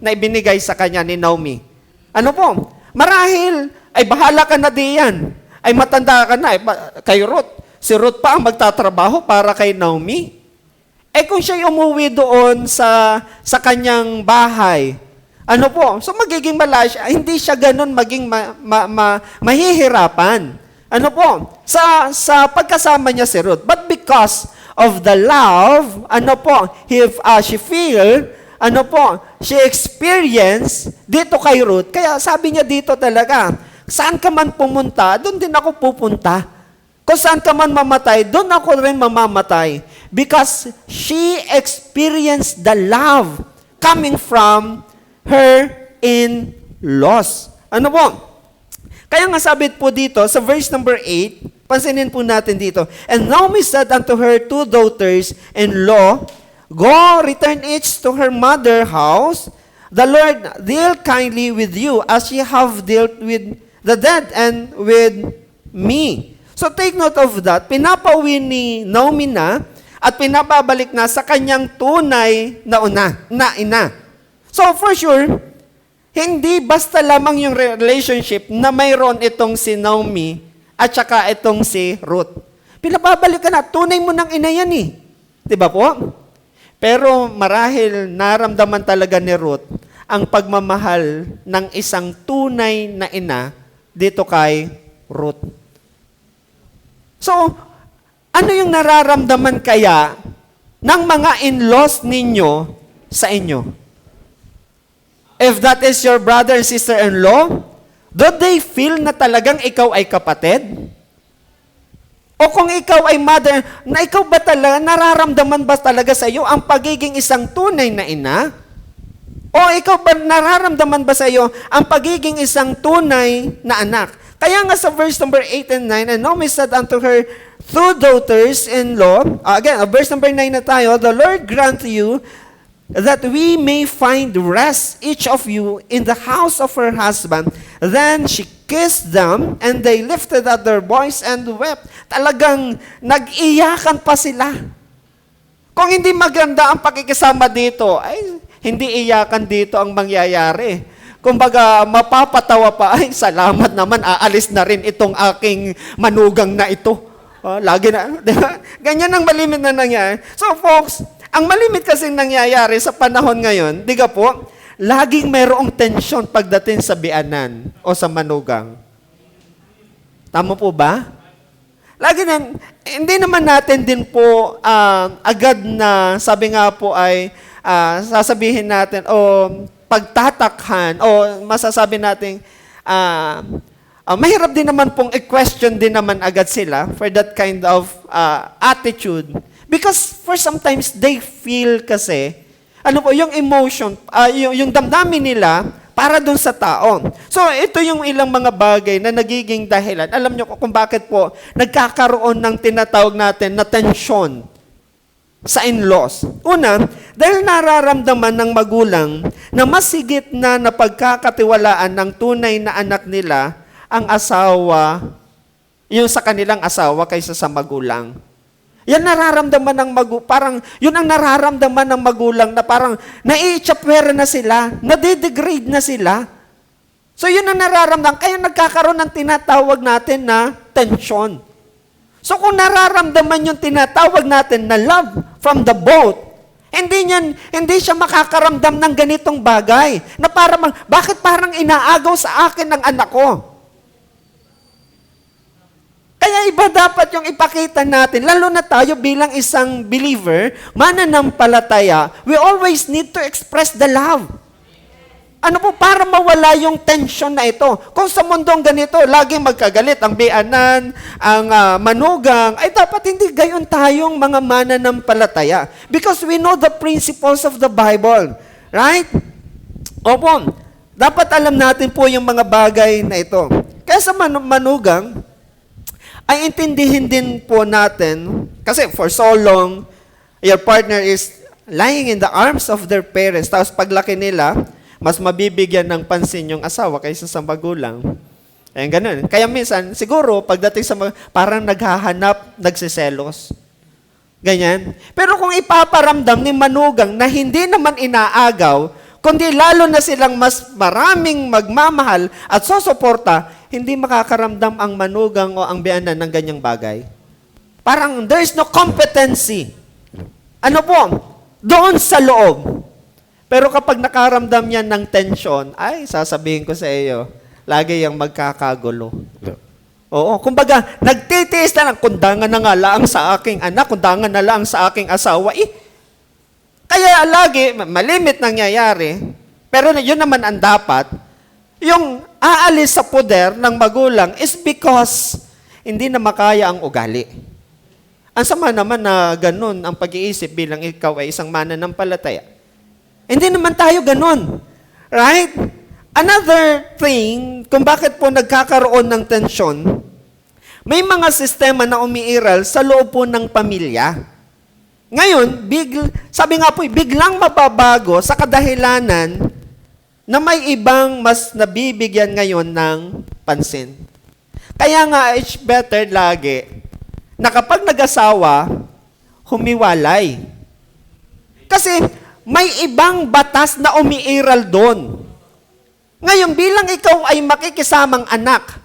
na ibinigay sa kanya ni Naomi. Ano po? Marahil, ay bahala ka na diyan. Ay matanda ka na, kay Ruth. Si Ruth pa ang magtatrabaho para kay Naomi. Eh kung siya umuwi doon sa kanyang bahay, ano po? So magiging hindi siya ganun maging mahihirapan. Ano po? Sa pagkasama niya si Ruth. But because of the love, ano po, she experienced dito kay Ruth. Kaya sabi niya dito talaga, saan ka man pumunta, doon din ako pupunta. Kung saan ka man mamatay, doon ako rin mamamatay. Because she experienced the love coming from her in-laws. Ano po? Kaya nga sabi po dito, sa verse number 8, pansinin po natin dito, And Naomi said unto her two daughters-in-law, Go, return each to her mother house. The Lord deal kindly with you as ye have dealt with the dead and with me. So take note of that. Pinapauwi ni Naomi na at pinapabalik na sa kanyang tunay na ina. So for sure, hindi basta lamang yung relationship na mayroon itong si Naomi at saka itong si Ruth. Pinapabalik ka na, tunay mo ng ina yan eh. Diba po? Pero marahil naramdaman talaga ni Ruth ang pagmamahal ng isang tunay na ina dito kay Ruth. So, ano yung nararamdaman kaya ng mga in-laws ninyo sa inyo? If that is your brother and sister-in-law, do they feel na talagang ikaw ay kapatid? O kung ikaw ay mother, na ikaw ba talaga, nararamdaman ba talaga sa iyo ang pagiging isang tunay na ina? O ikaw ba, nararamdaman ba sa iyo ang pagiging isang tunay na anak? Kaya nga sa verse number 8 and 9, And Naomi said unto her two daughters-in-law, again, verse number 9 na tayo, The Lord grant you that we may find rest, each of you, in the house of her husband. Then she kissed them, and they lifted up their voice and wept. Talagang nag-iyakan pa sila. Kung hindi maganda ang pakikisama dito, ay hindi iyakan dito ang mangyayari. Kumbaga, mapapatawa pa, ay salamat naman, aalis na rin itong aking manugang na ito. Lagi na, diba? Ganyan ang malimit na nangyayari. So folks, ang malimit kasing nangyayari sa panahon ngayon, diga po, laging mayroong tensyon pagdating sa bianan o sa manugang. Tama po ba? Lagi na, hindi naman natin din po agad na, sabi nga po ay, sasabihin natin, o pagtatakhan, o masasabi natin, mahirap din naman pong i-question din naman agad sila for that kind of attitude. Because for sometimes they feel kasi, ano po, yung emotion, yung damdamin nila para dun sa tao. So, ito yung ilang mga bagay na nagiging dahilan. Alam nyo kung bakit po nagkakaroon ng tinatawag natin na tension sa in-laws. Una, dahil nararamdaman ng magulang na mas higit na napagkakatiwalaan ng tunay na anak nila ang asawa, yung sa kanilang asawa kaysa sa magulang. Yan nararamdaman ng parang, yun ang nararamdaman ng magulang na parang nai-chapwera na sila, nade-degrade na sila. So yun ang nararamdaman, kaya nagkakaroon ng tinatawag natin na tension. So kung nararamdaman yung tinatawag natin na love from the both, hindi siya makakaramdam ng ganitong bagay, na parang, bakit parang inaagaw sa akin ng anak ko? Kaya iba dapat yung ipakita natin, lalo na tayo bilang isang believer, mananampalataya, we always need to express the love. Ano po, para mawala yung tension na ito. Kung sa mundong ganito, laging magkagalit ang bianan, ang manugang, ay dapat hindi gayon tayong mga mananampalataya. Because we know the principles of the Bible. Right? Opo, dapat alam natin po yung mga bagay na ito. Kaya sa manugang, ay intindihin din po natin, kasi for so long, your partner is lying in the arms of their parents, tapos paglaki nila, mas mabibigyan ng pansin yung asawa kaysa sa magulang. Ayan, ganun. Kaya minsan, siguro, pagdating sa parang naghahanap, nagsiselos. Ganyan. Pero kung ipaparamdam ni manugang na hindi naman inaagaw, kundi lalo na silang mas maraming magmamahal at susuporta, hindi makakaramdam ang manugang o ang biyanan ng ganyang bagay. Parang there is no competency. Ano po? Doon sa loob. Pero kapag nakaramdam yan ng tension, ay, sasabihin ko sa iyo, lagi yung magkakagulo. Oo, kumbaga, nagtitiis na lang, kundangan na nga lang sa aking anak, kundangan na lang sa aking asawa. Kaya lagi, malimit nangyayari, pero yun naman ang dapat, yung aalis sa poder ng magulang is because hindi na makaya ang ugali. Ang sama naman na ganun ang pag-iisip bilang ikaw ay isang mananampalataya. Hindi naman tayo ganun. Right? Another thing, kung bakit po nagkakaroon ng tensyon, may mga sistema na umiiral sa loob po ng pamilya. Ngayon, sabi nga po, biglang mababago sa kadahilanan na may ibang mas nabibigyan ngayon ng pansin. Kaya nga, it's better lagi na kapag nag-asawa, humiwalay. Kasi may ibang batas na umiiral doon. Ngayon, bilang ikaw ay makikisamang anak,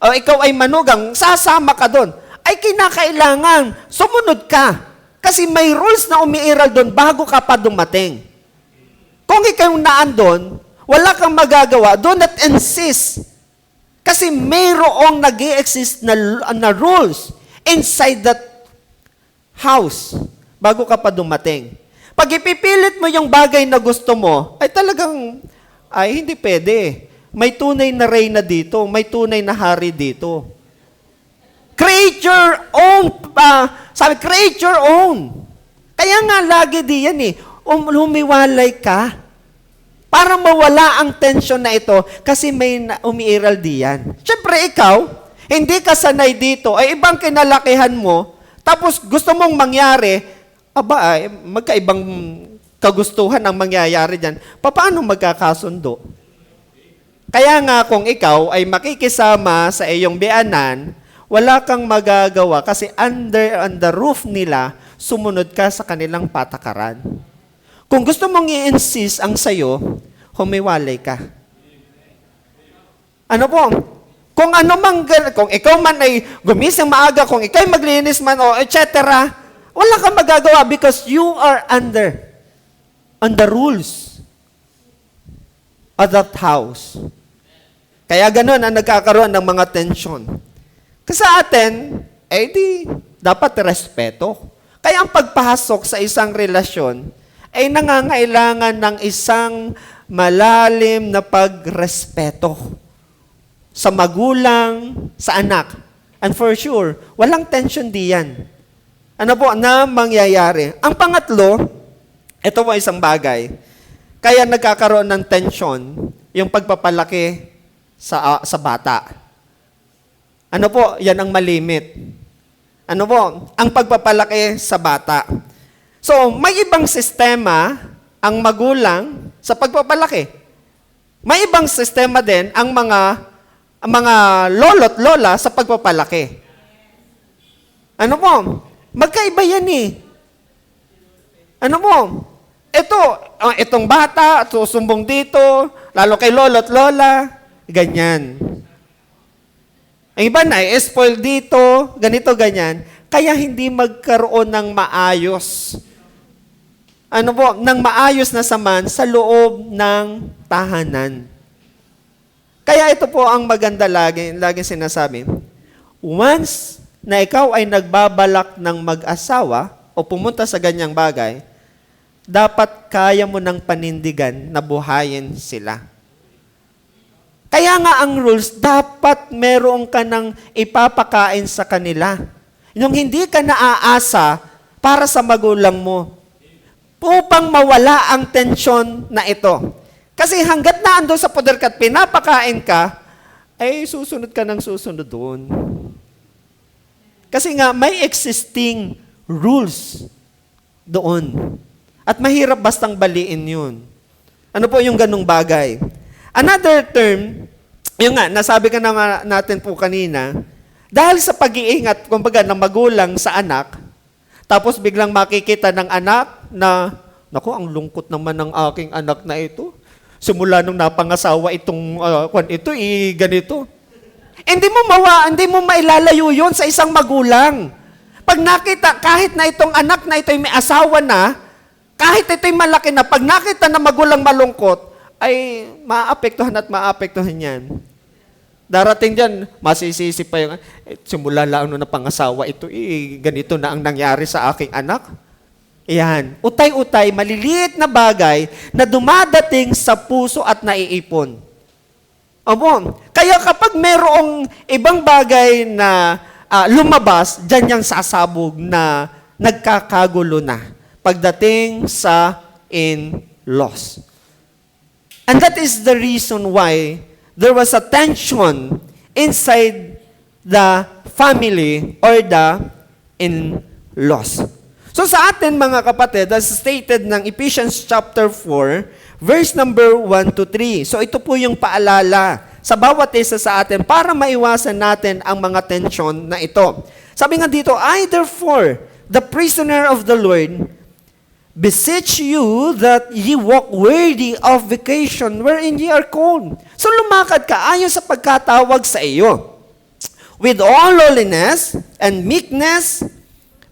o ikaw ay manugang, sasama ka doon, ay kinakailangan, sumunod ka. Kasi may rules na umiiral doon bago ka pa dumating. Kung ikaw naandun, wala kang magagawa, do not insist. Kasi mayroong nag-i-exist na rules inside that house bago ka pa dumating. Pag ipipilit mo yung bagay na gusto mo, ay talagang, ay hindi pwede. May tunay na reyna dito, may tunay na hari dito. Create your own, create your own. Kaya nga lagi diyan humiwalay ka. Para mawala ang tension na ito kasi may umiiral diyan. Siyempre ikaw, hindi ka sanay dito, ay ibang kinalakihan mo, tapos gusto mong mangyari, ay magkaibang kagustuhan ang mangyayari dyan. Paano magkakasundo? Kaya nga kung ikaw ay makikisama sa iyong biyanan, wala kang magagawa kasi on the roof nila, sumunod ka sa kanilang patakaran. Kung gusto mong i-insist ang sayo, humiwalay ka. Ano po? Kung ikaw man ay gumising maaga, kung ikaw ay maglinis man o etc., wala kang magagawa because you are on the rules of that house. Kaya ganun ang nagkakaroon ng mga tensyon. Kasi sa atin, dapat respeto. Kaya ang pagpasok sa isang relasyon ay nangangailangan ng isang malalim na pagrespeto sa magulang, sa anak. And for sure, walang tension diyan. Ano po na mangyayari? Ang pangatlo, ito po isang bagay. Kaya nagkakaroon ng tension, yung pagpapalaki sa bata. Ano po? Yan ang malimit. Ano po? Ang pagpapalaki sa bata. So, may ibang sistema ang magulang sa pagpapalaki. May ibang sistema din ang mga lolo't lola sa pagpapalaki. Ano po? Magkaiba yan Ano po? Itong bata, susumbong dito, lalo kay lolo't lola, ganyan. Ang iba na, spoil dito, ganito, ganyan. Kaya hindi magkaroon ng maayos. Ano po? Ng maayos na saman sa loob ng tahanan. Kaya ito po ang maganda lagi sinasabi. Once na ikaw ay nagbabalak ng mag-asawa o pumunta sa ganyang bagay, dapat kaya mo ng panindigan na buhayin sila. Kaya nga ang rules, dapat meron ka ng ipapakain sa kanila. Yung hindi ka naaasa para sa magulang mo. Upang mawala ang tensyon na ito. Kasi hanggat na ando sa poder ka at pinapakain ka, ay susunod ka ng susunod doon. Kasi nga may existing rules doon. At mahirap bastang baliin yun. Ano po yung ganung bagay? Another term, yung nga, nasabi ka na natin po kanina, dahil sa pag-iingat, kumbaga, ng magulang sa anak, tapos biglang makikita ng anak na naku, ang lungkot naman ng aking anak na ito. Simula nung napangasawa itong ito, ganito. Hindi mo mailalayo yun sa isang magulang. Pag nakita, kahit na itong anak na ito ay may asawa na, kahit ito'y malaki na, pag nakita na magulang malungkot, ay maapektuhan at maapektuhan yan. Darating dyan, masisisi pa yung, simula lang nung napangasawa ito, ganito na ang nangyari sa aking anak. Yan. Utay-utay, maliliit na bagay na dumadating sa puso at naiipon. Opo. Kaya kapag merong ibang bagay na lumabas, dyan yung sasabog na nagkakagulo na pagdating sa in-laws. And that is the reason why there was a tension inside the family or the in-laws. So sa atin mga kapatid, as stated ng Ephesians chapter 4, verse number 1 to 3. So ito po yung paalala sa bawat isa sa atin para maiwasan natin ang mga tensyon na ito. Sabi nga dito, I therefore, the prisoner of the Lord, beseech you that ye walk worthy of vocation wherein ye are called. So lumakad ka ayon sa pagkatawag sa iyo, with all lowliness and meekness,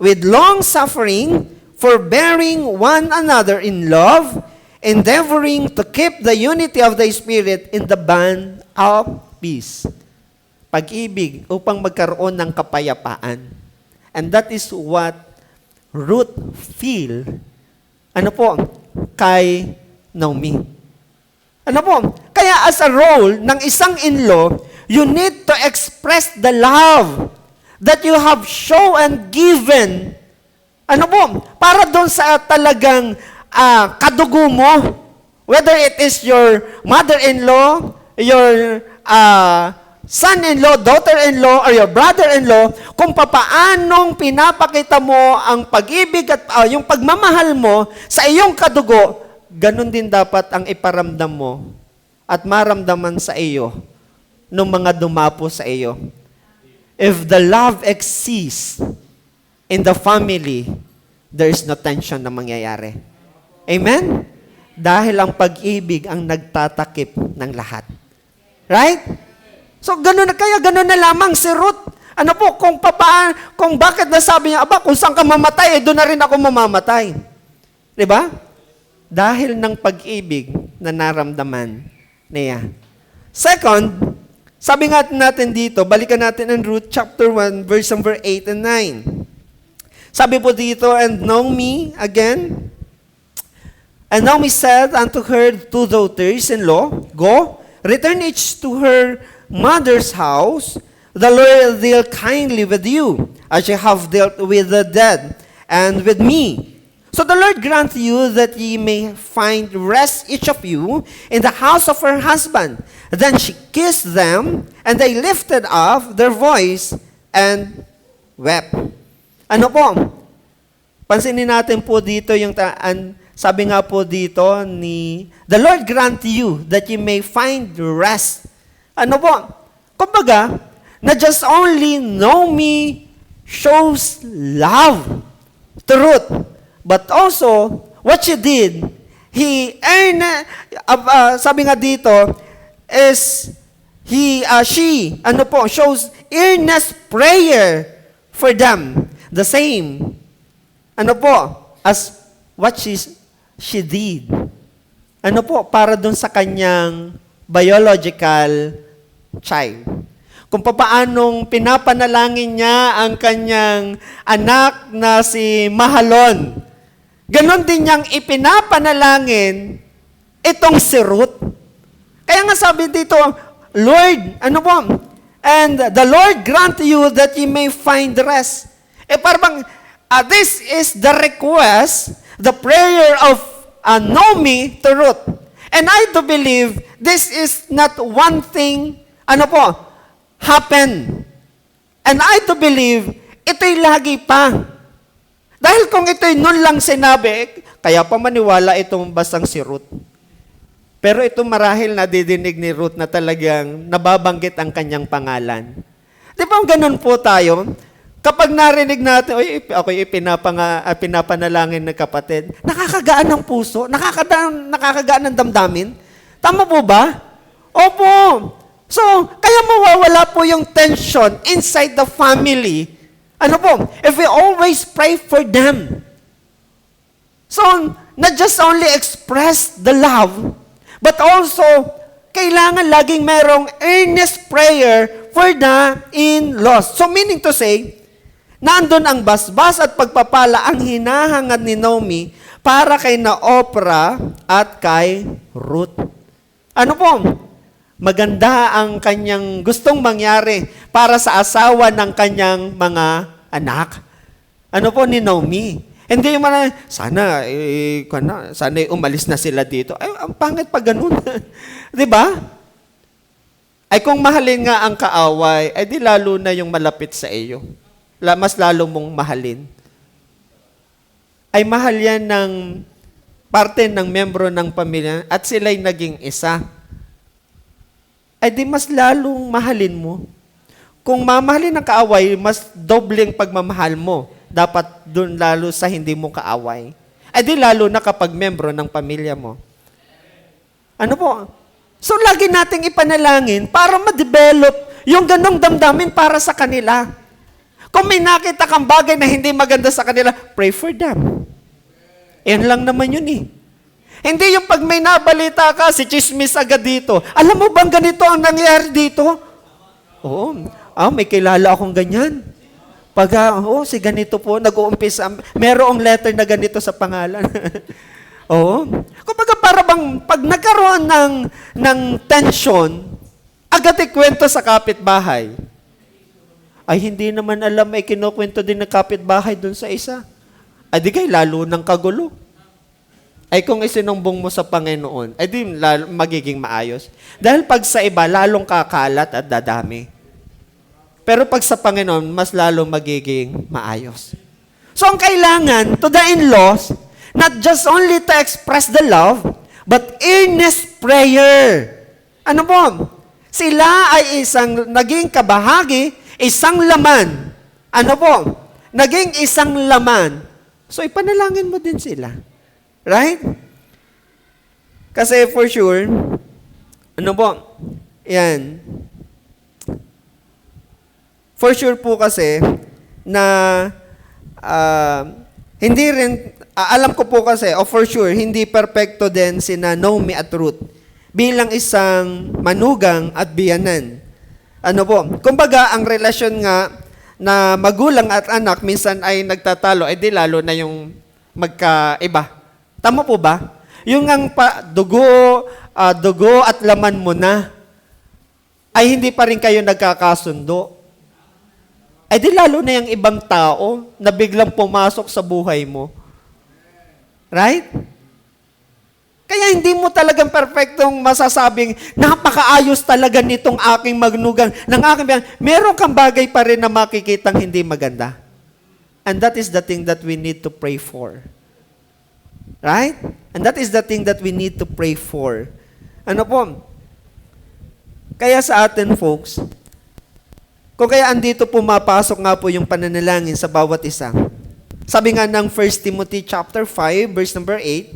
with long suffering, forbearing one another in love, endeavoring to keep the unity of the Spirit in the bond of peace. Pag-ibig upang magkaroon ng kapayapaan. And that is what Ruth feel kay Naomi. Kaya as a role ng isang in-law, you need to express the love that you have shown and given. Para doon sa talagang kadugo mo, whether it is your mother-in-law, your son-in-law, daughter-in-law, or your brother-in-law, kung papaanong pinapakita mo ang pag-ibig at yung pagmamahal mo sa iyong kadugo, ganun din dapat ang iparamdam mo at maramdaman sa iyo ng mga dumapo sa iyo. If the love exists in the family, there is no tension na mangyayari. Amen? Dahil ang pag-ibig ang nagtatakip ng lahat. Right? So, ganun na lamang si Ruth. Kung bakit nasabi niya, kung saan ka mamatay, doon na rin ako mamamatay. Diba? Dahil ng pag-ibig na naramdaman niya. Second, sabi nga natin dito, balikan natin ang Ruth chapter 1, verse number 8 and 9. Sabi po dito, and Naomi, again, and Naomi said unto her two daughters-in-law, Go, return each to her mother's house. The Lord deal kindly with you, as you have dealt with the dead, and with me. So the Lord grant you that ye may find rest each of you in the house of her husband. Then she kissed them, and they lifted up their voice and wept. Pansinin natin po dito yung sabi nga po dito the Lord grant you that you may find rest. Kumbaga, na just only Naomi shows love to Ruth. But also, what she did, sabi nga dito, is she shows earnest prayer for them. The same, as what she did. Para dun sa kanyang biological child. Kung paanong pinapanalangin niya ang kanyang anak na si Mahalon. Ganon din niyang ipinapanalangin itong si Ruth. Kaya nga sabi dito, Lord, and the Lord grant you that you may find rest. Parang, this is the request, the prayer of Naomi to Ruth. And I do believe this is not one thing, happen. And I do believe, ito'y lagi pa. Dahil kung ito'y noon lang sinabi, kaya pa maniwala itong basang si Ruth. Pero ito marahil nadidinig ni Ruth na talagang nababanggit ang kanyang pangalan. Di ba ganun po tayo? Kapag narinig natin, ako'y pinapanalangin ng kapatid, nakakagaan ng puso, nakakagaan ng damdamin. Tama po ba? Opo. So, kaya mawawala po yung tension inside the family. Ano po? If we always pray for them. So, not just only express the love, but also, kailangan laging merong earnest prayer for the in-laws. So, meaning to say, nandun ang basbas at pagpapala ang hinahangad ni Naomi para kay Naopra at kay Ruth. Ano po? Maganda ang kanyang gustong mangyari para sa asawa ng kanyang mga anak. Ano po ni Naomi? Hindi yung sana umalis na sila dito. Ay, ang pangit pa ganun. Di ba? Ay kung mahalin nga ang kaaway, ay di lalo na yung malapit sa iyo. Mas lalo mong mahalin. Ay mahal yan ng parte ng membro ng pamilya at sila'y naging isa. Ay di mas lalong mahalin mo. Kung mamahalin ng kaaway, mas dobleng pagmamahal mo. Dapat doon lalo sa hindi mo kaaway. Ay di lalo na kapag membro ng pamilya mo. Ano po? So lagi nating ipanalangin para ma-develop yung ganong damdamin para sa kanila. Kung may nakita kang bagay na hindi maganda sa kanila, pray for them. Yan lang naman yun eh. Hindi yung pag may nabalita ka, si chismis agad dito. Alam mo bang ganito ang nangyayari dito? Oo. May kilala akong ganyan. Pag, si ganito po, nag-uumpisa, merong letter na ganito sa pangalan. Oo. Kumbaga para bang, pag nagkaroon ng tension, agad ikwento sa kapitbahay. Ay, hindi naman alam, may kinukwento din ng kapitbahay dun sa isa. Ay, di kay lalo ng kagulo. Ay, kung isinumbong mo sa Panginoon, ay di magiging maayos. Dahil pag sa iba, lalong kakalat at dadami. Pero pag sa Panginoon, mas lalong magiging maayos. So, ang kailangan to the in-laws, not just only to express the love, but earnest prayer. Ano po? Sila ay isang naging kabahagi, isang laman. Ano po? Naging isang laman. So, ipanalangin mo din sila. Right? Kasi for sure, ano po? Yan. For sure po kasi na hindi rin, alam ko po kasi, for sure, hindi perfecto din sina Naomi at Ruth bilang isang manugang at biyanan. Ano po? Kumbaga, ang relasyon nga na magulang at anak minsan ay nagtatalo, di lalo na yung magkaiba. Tama po ba? Yung ang dugo at laman mo na, ay hindi pa rin kayo nagkakasundo. Di lalo na yung ibang tao na biglang pumasok sa buhay mo. Right? Kaya hindi mo talagang perfectong masasabing, napakaayos talaga nitong aking magnugang, ng aking biyan. Meron kang bagay pa rin na makikitang hindi maganda. And that is the thing that we need to pray for. Right? And that is the thing that we need to pray for. Ano po? Kaya sa atin, folks, kung kaya andito pumapasok nga po yung pananalangin sa bawat isa. Sabi nga ng 1 Timothy chapter 5, verse number 8,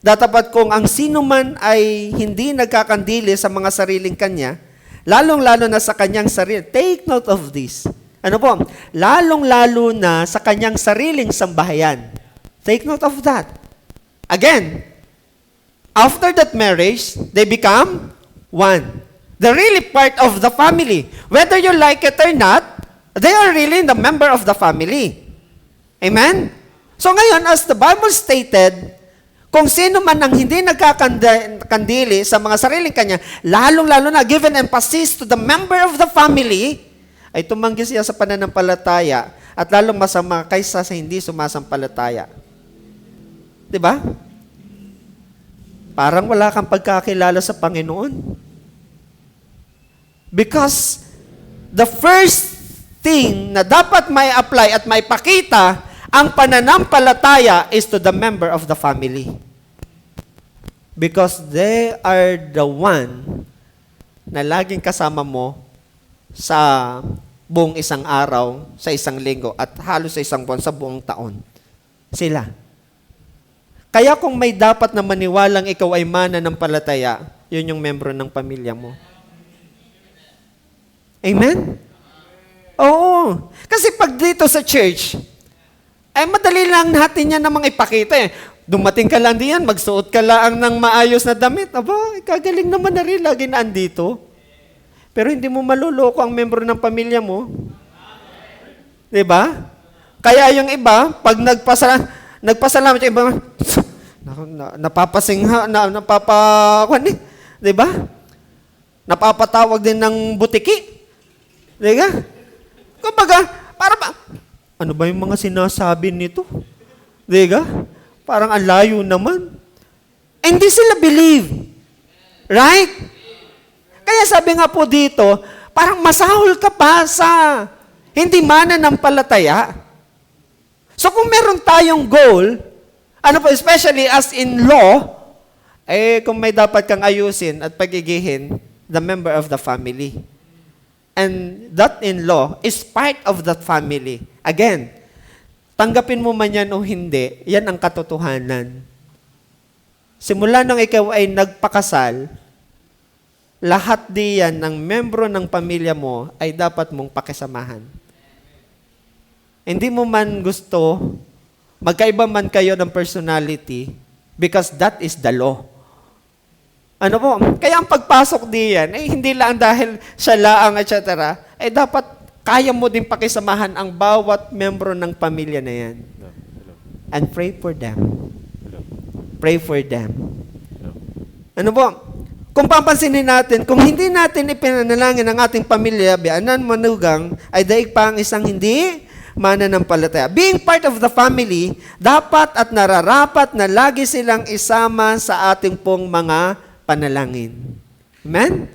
datapat kung ang sino man ay hindi nagkakandili sa mga sariling kanya, lalong-lalo na sa kanyang sarili. Take note of this. Ano po? Lalong-lalo na sa kanyang sariling sambahayan. Take note of that. Again, after that marriage, they become one. The really part of the family. Whether you like it or not, they are really the member of the family. Amen? So ngayon, as the Bible stated, kung sino man ang hindi nagkakandili sa mga sariling kanya, lalong-lalo na given emphasis to the member of the family, ay tumanggi siya sa pananampalataya at lalong masama kaysa sa hindi sumasampalataya. Diba? Parang wala kang pagkakilala sa Panginoon. Because the first thing na dapat may apply at may pakita ang pananampalataya is to the member of the family. Because they are the one na laging kasama mo sa buong isang araw, sa isang linggo, at halos sa isang buwan, sa buong taon. Sila. Kaya kung may dapat na maniwalang ikaw ay mananampalataya, yun yung membro ng pamilya mo. Amen? Oo. Kasi pag dito sa church, ay madali lang natin yan namang ipakita eh. Dumating ka lang diyan, magsuot ka lang ng maayos na damit. Aba, kagaling naman na rin, lagi na andito. Pero hindi mo maluloko ang membro ng pamilya mo. Diba? Kaya yung iba, pag nagpasalamat yung iba, napapasingha, diba? Napapatawag din ng butiki. Diba? Kumbaga, ano ba yung mga sinasabi nito? Diba? Parang ang layo naman. Hindi sila believe. Right? Kaya sabi nga po dito, parang masahol ka pa sa hindi mananampalataya. So kung meron tayong goal, especially as in law, kung may dapat kang ayusin at pagigihin, the member of the family. And that in law is part of that family. Again, tanggapin mo man yan o hindi, yan ang katotohanan. Simula nang ikaw ay nagpakasal, lahat diyan ng membro ng pamilya mo ay dapat mong pakisamahan. Hindi mo man gusto, magkaiba man kayo ng personality, because that is the law. Kaya ang pagpasok diyan, hindi lang dahil siya laang, etc., dapat kaya mo din pakisamahan ang bawat membro ng pamilya na yan. And pray for them. Pray for them. Kung papansinin natin, kung hindi natin ipinanalangin ang ating pamilya, bianan manugang, ay daig pa ang isang hindi mananampalataya. Being part of the family, dapat at nararapat na lagi silang isama sa ating pong mga panalangin. Amen?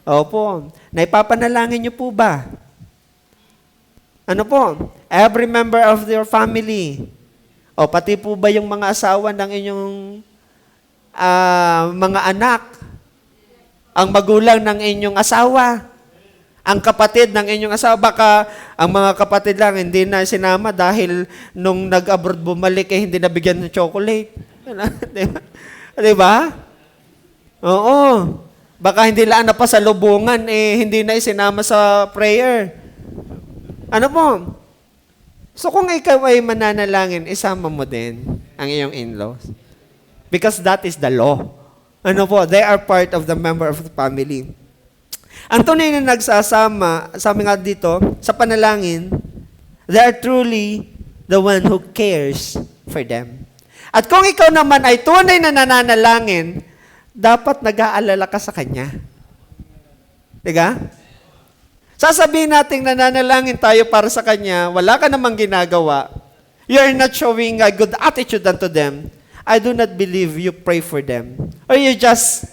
Opo. Naipapanalangin niyo po ba? Every member of your family. O pati po ba yung mga asawa ng inyong mga anak? Ang magulang ng inyong asawa, ang kapatid ng inyong asawa, baka ang mga kapatid lang hindi na sinama dahil nung nag-abroad bumalik hindi nabigyan ng chocolate. Diba? Oo. Baka hindi lang napasalubungan, hindi na isinama sa prayer. So kung ikaw ay mananalangin, isama mo din ang iyong in-laws. Because that is the law. They are part of the member of the family. Ang tunay na nagsasama, sabi nga dito, sa panalangin, they are truly the one who cares for them. At kung ikaw naman ay tunay na nananalangin, dapat nag-aalala ka sa Kanya. Diga? Sasabihin natin nananalangin tayo para sa Kanya, wala ka namang ginagawa, you are not showing a good attitude unto them, I do not believe you pray for them. Or you just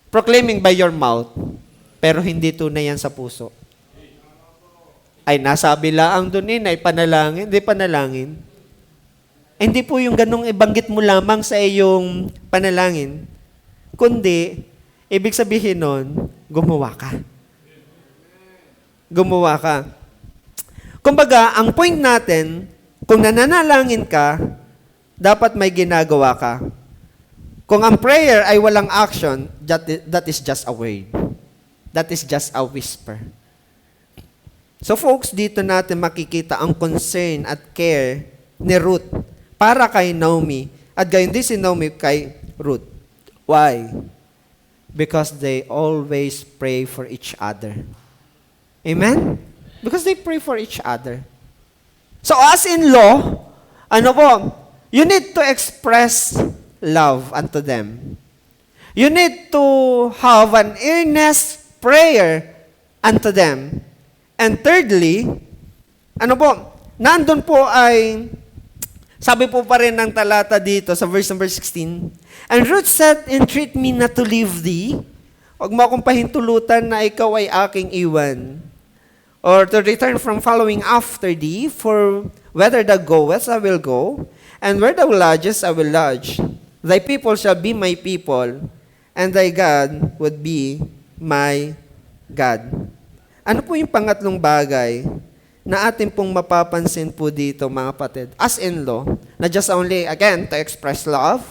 proclaiming by your mouth, pero hindi tunay yan sa puso. Ay, nasabi lang doon ay panalangin, hindi panalangin. Hindi po yung ganong ibanggit mo lamang sa iyong panalangin, kundi, ibig sabihin nun, gumawa ka. Gumawa ka. Kumbaga, ang point natin, kung nananalangin ka, dapat may ginagawa ka. Kung ang prayer ay walang action, that is just a word. That is just a whisper. So folks, dito natin makikita ang concern at care ni Ruth para kay Naomi at gayon din si Naomi kay Ruth. Why? Because they always pray for each other. Amen? Because they pray for each other. So as in law, you need to express love unto them. You need to have an earnest prayer unto them. And thirdly, nandun po ay, sabi po pa rin ng talata dito sa verse number 16, And Ruth said, Entreat me not to leave thee. Huwag mo akong pahintulutan na ikaw ay aking iwan. Or to return from following after thee, for whether thou goest, I will go, and where thou lodgest, I will lodge. Thy people shall be my people, and thy God would be my God. Ano po yung pangatlong bagay na atin pong mapapansin po dito, mga kapatid, as in-law, na just only, again, to express love,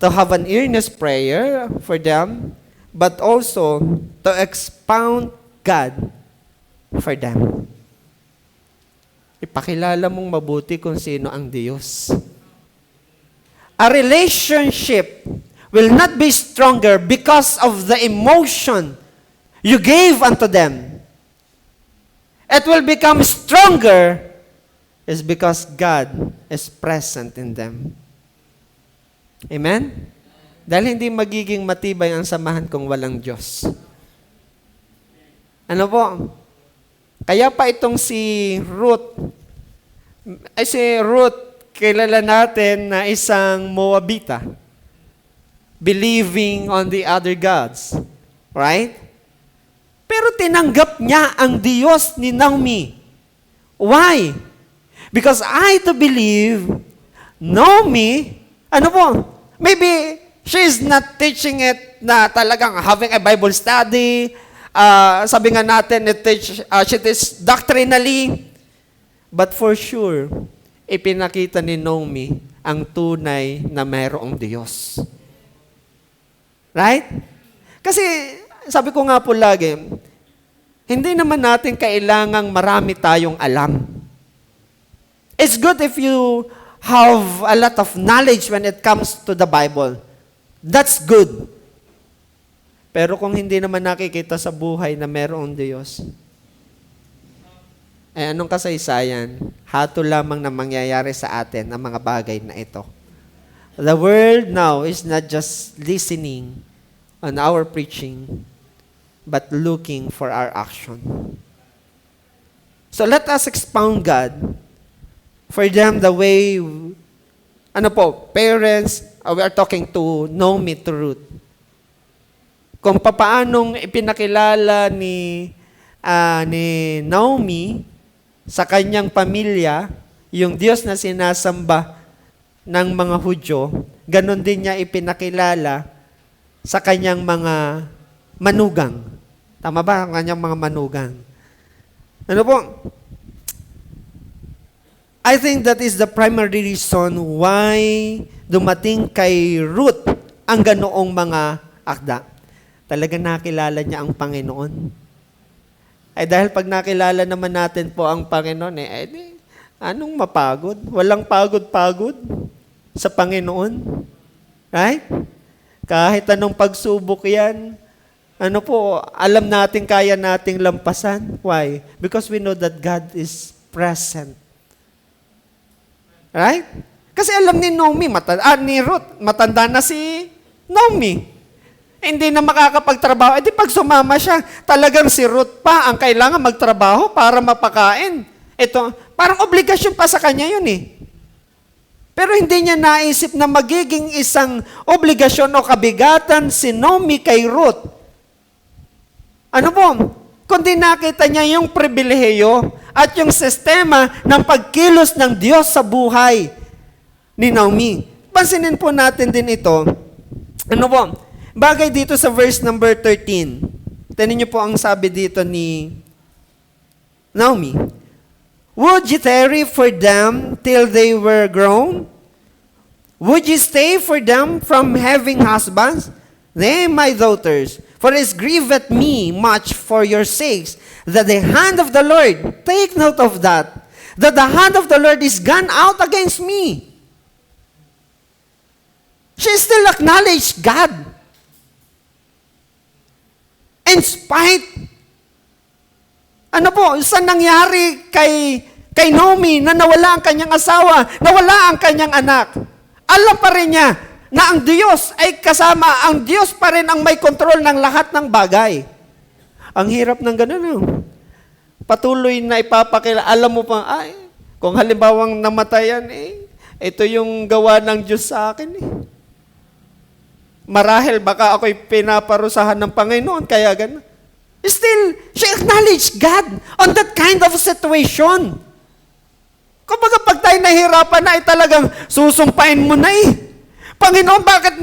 to have an earnest prayer for them, but also to expound God for them. Ipakilala mong mabuti kung sino ang Diyos. A relationship will not be stronger because of the emotion you gave unto them. It will become stronger is because God is present in them. Amen? Dahil hindi magiging matibay ang samahan kung walang Diyos. Ano po? Kaya pa itong si Ruth, kilala natin na isang Moabita, believing on the other gods. Right? Pero tinanggap niya ang Diyos ni Naomi. Why? Because I to believe, Naomi, ano po? Maybe she's not teaching it na talagang having a Bible study. Sabi nga natin, she teaches doctrinally. But for sure, ipinakita ni Naomi ang tunay na mayroong Diyos. Right? Kasi, sabi ko nga po lagi, hindi naman natin kailangang marami tayong alam. It's good if you have a lot of knowledge when it comes to the Bible. That's good. Pero kung hindi naman nakikita sa buhay na mayroong Diyos, anong kasaysayan? Hato lamang na mangyayari sa atin ang mga bagay na ito. The world now is not just listening on our preaching, but looking for our action. So let us expound God for them the way, parents, we are talking to Naomi, to Ruth. Kung papaanong ipinakilala ni Naomi sa kanyang pamilya, yung Diyos na sinasamba ng mga Hudyo, ganon din niya ipinakilala sa kanyang mga manugang. Tama ba? Ang kanyang mga manugang. Ano po? I think that is the primary reason why dumating kay Ruth ang ganoong mga akda. Talaga nakilala niya ang Panginoon. Ay dahil pag nakilala naman natin po ang Panginoon, anong mapagod? Walang pagod-pagod sa Panginoon. Right? Kahit anong pagsubok yan, alam natin, kaya nating lampasan. Why? Because we know that God is present. Right? Kasi alam ni Ruth, matanda na si Naomi. Hindi na makakapagtrabaho. Pag sumama siya, talagang si Ruth pa ang kailangan magtrabaho para mapakain. Ito, parang obligasyon pa sa kanya yun Pero hindi niya naisip na magiging isang obligasyon o kabigatan si Naomi kay Ruth. Kundi nakita niya yung pribilehiyo at yung sistema ng pagkilos ng Diyos sa buhay ni Naomi. Pansinin po natin din ito. Bagay dito sa verse number 13. Tingnan niyo po ang sabi dito ni Naomi. Would ye tarry for them till they were grown? Would ye stay for them from having husbands? They, my daughters, for it grieveth me much for your sakes, that the hand of the Lord, take note of that the hand of the Lord is gone out against me. She still acknowledged God. In spite, saan nangyari kay Naomi na nawala ang kanyang asawa, nawala ang kanyang anak, alam pa rin niya na ang Diyos ay kasama, ang Diyos pa rin ang may kontrol ng lahat ng bagay. Ang hirap ng ganun. Patuloy na ipapakila, alam mo pa, kung halimbawang namatayan, ito yung gawa ng Diyos sa akin Marahil baka ako'y pinaparusahan ng Panginoon, kaya ganun. Still, she acknowledged God on that kind of situation. Kumbaga pag tayo nahirapan na, talagang susumpain mo na Panginoon, bakit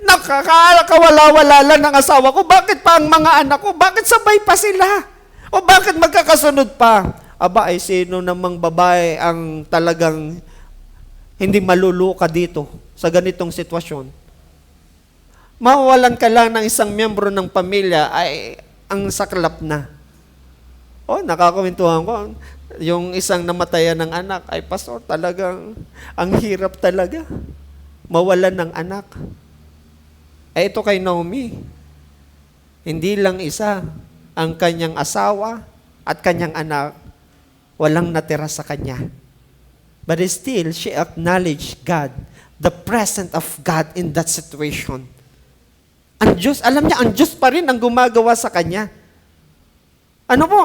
nakakawala-wala lang ng asawa ko? Bakit pa ang mga anak ko? Bakit sabay pa sila? O bakit magkakasunod pa? Aba, ay sino namang babae ang talagang hindi maluluka dito sa ganitong sitwasyon? Mawawalan ka lang ng isang miyembro ng pamilya ay ang saklap na. O, nakakawentuhan ko, yung isang namatayan ng anak, ay pastor, talagang ang hirap talaga mawalan ng anak. Ay ito kay Naomi, hindi lang isa ang kanyang asawa at kanyang anak, walang natira sa kanya. But still, she acknowledged God, the presence of God in that situation. Ang Diyos, alam niya, ang Diyos pa rin ang gumagawa sa kanya. Ano po?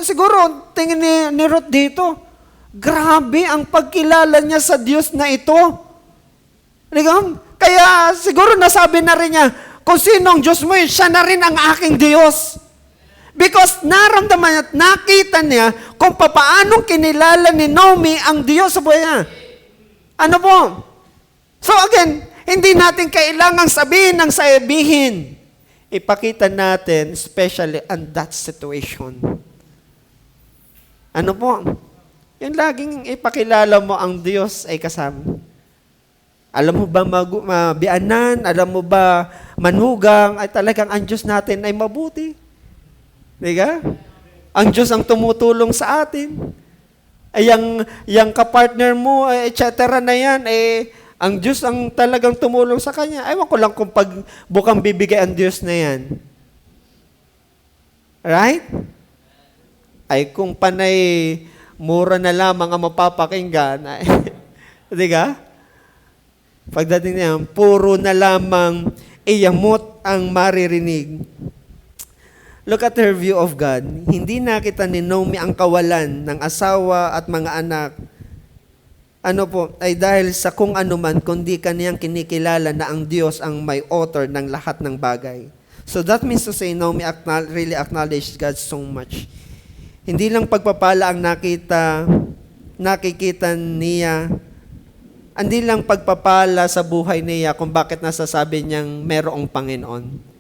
Siguro, tingin ni Ruth dito, grabe ang pagkilala niya sa Diyos na ito. Kaya siguro nasabi na rin niya, kung sino ang Diyos mo, siya na rin ang aking Diyos. Because naramdaman niya at nakita niya kung papaanong kinilala ni Naomi ang Diyos sa buhay niya. Ano po? So again, hindi natin kailangang sabihin ng sabihin. Ipakita natin, especially on that situation. Ano po? Yung laging ipakilala mo ang Diyos ay kasama. Alam mo ba mabianan? Alam mo ba manugang? Ay talagang ang Diyos natin ay mabuti. Diga? Ang Diyos ang tumutulong sa atin. Ay yung kapartner mo, etc. na yan, ang Diyos ang talagang tumulong sa kanya. Ewan ko lang kung bukang bibigay ang Diyos na yan. Right? Ay kung panay mura na lamang ang mapapakinggan, diga? Pagdating niya, puro na lamang iyamot ang maririnig. Look at her view of God. Hindi nakita ni Naomi ang kawalan ng asawa at mga anak. Ano po, ay dahil sa kung ano man, kundi kaniyang kinikilala na ang Diyos ang may author ng lahat ng bagay. So that means to say, Naomi really acknowledged God so much. Hindi lang pagpapala ang nakikita niya, hindi lang pagpapala sa buhay niya kung bakit nasasabi niyang merong Panginoon.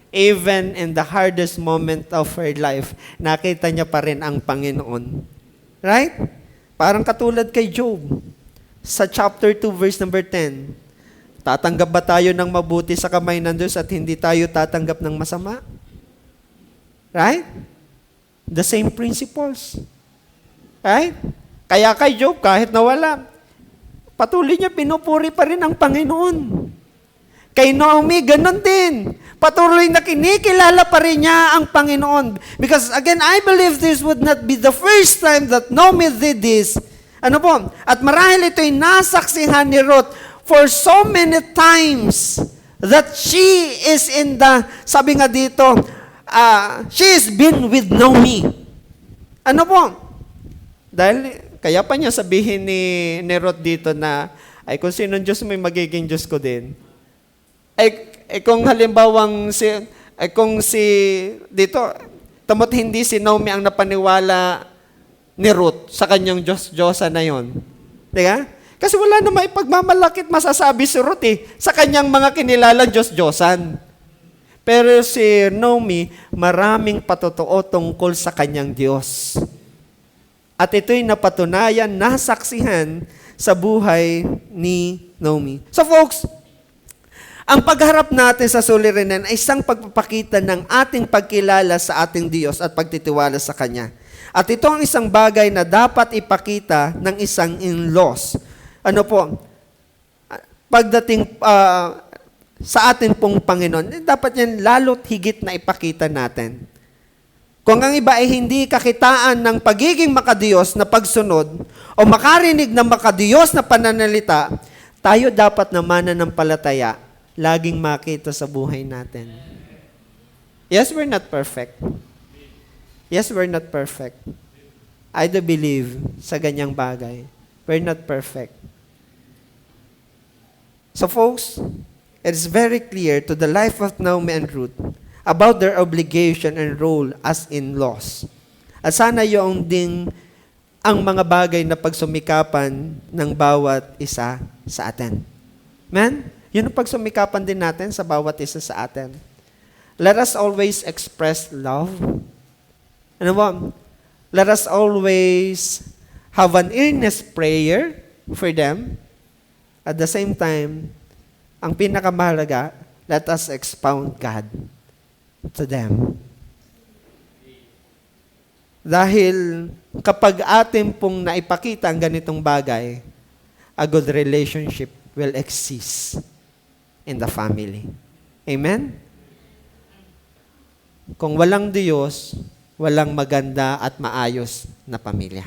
Even in the hardest moment of her life, nakita niya pa rin ang Panginoon. Right? Parang katulad kay Job. Sa chapter 2, verse number 10, tatanggap ba tayo ng mabuti sa kamay ng Diyos at hindi tayo tatanggap ng masama? Right? The same principles. Right? Kaya kay Job, kahit nawala, patuloy niya pinupuri pa rin ang Panginoon. Kay Naomi, ganun din. Patuloy na kinikilala pa rin niya ang Panginoon. Because again, I believe this would not be the first time that Naomi did this. Ano po? At marahil ito'y nasaksihan ni Ruth for so many times that she is in the, sabi nga dito, she has been with Naomi. Ano po? Dahil, kaya pa niya sabihin ni Ruth dito na, ay kung sinong Diyos may magiging Diyos ko din. Kung halimbawang kung dito, tamot hindi si Naomi ang napaniwala ni Ruth sa kanyang Diyos-Diyosa na yon. Diba? Kasi wala na maipagmamalakit masasabi si Ruth sa kanyang mga kinilalang Diyos-Diyosan. Pero si Naomi, maraming patotoo tungkol sa kanyang Diyos. At ito'y napatunayan, nasaksihan sa buhay ni Naomi. So folks, ang pagharap natin sa suliranin ay isang pagpapakita ng ating pagkilala sa ating Diyos at pagtitiwala sa Kanya. At ito ang isang bagay na dapat ipakita ng isang in-laws. Ano po? Pagdating sa atin pong Panginoon, dapat yan lalo't higit na ipakita natin. Kung ang iba ay hindi kakitaan ng pagiging makadiyos na pagsunod o makarinig ng makadiyos na pananalita, tayo dapat na mananampalataya laging makita sa buhay natin. Yes, we're not perfect. Yes, we're not perfect. I do believe sa ganyang bagay. We're not perfect. So folks, it is very clear to the life of Naomi and Ruth about their obligation and role as in-laws. At sana yung ding ang mga bagay na pagsumikapan ng bawat isa sa atin. Amen? Yun ang pagsumikapan din natin sa bawat isa sa atin. Let us always express love. Ano mo? Let us always have an earnest prayer for them. At the same time, ang pinakamahalaga, let us expound God to them. Dahil kapag atin pong naipakita ang ganitong bagay, a good relationship will exist in the family. Amen? Kung walang Diyos, walang maganda at maayos na pamilya.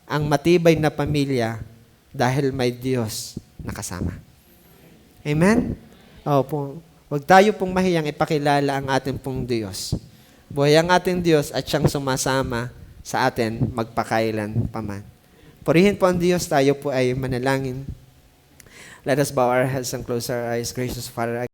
Ang matibay na pamilya dahil may Diyos na kasama. Amen? Opo. Huwag tayo pong mahiyang ipakilala ang ating pong Diyos. Buhay ang ating Diyos at siyang sumasama sa atin magpakailan paman. Purihin po ang Diyos, tayo po ay manalangin. Let us bow our heads and close our eyes. Gracious Father,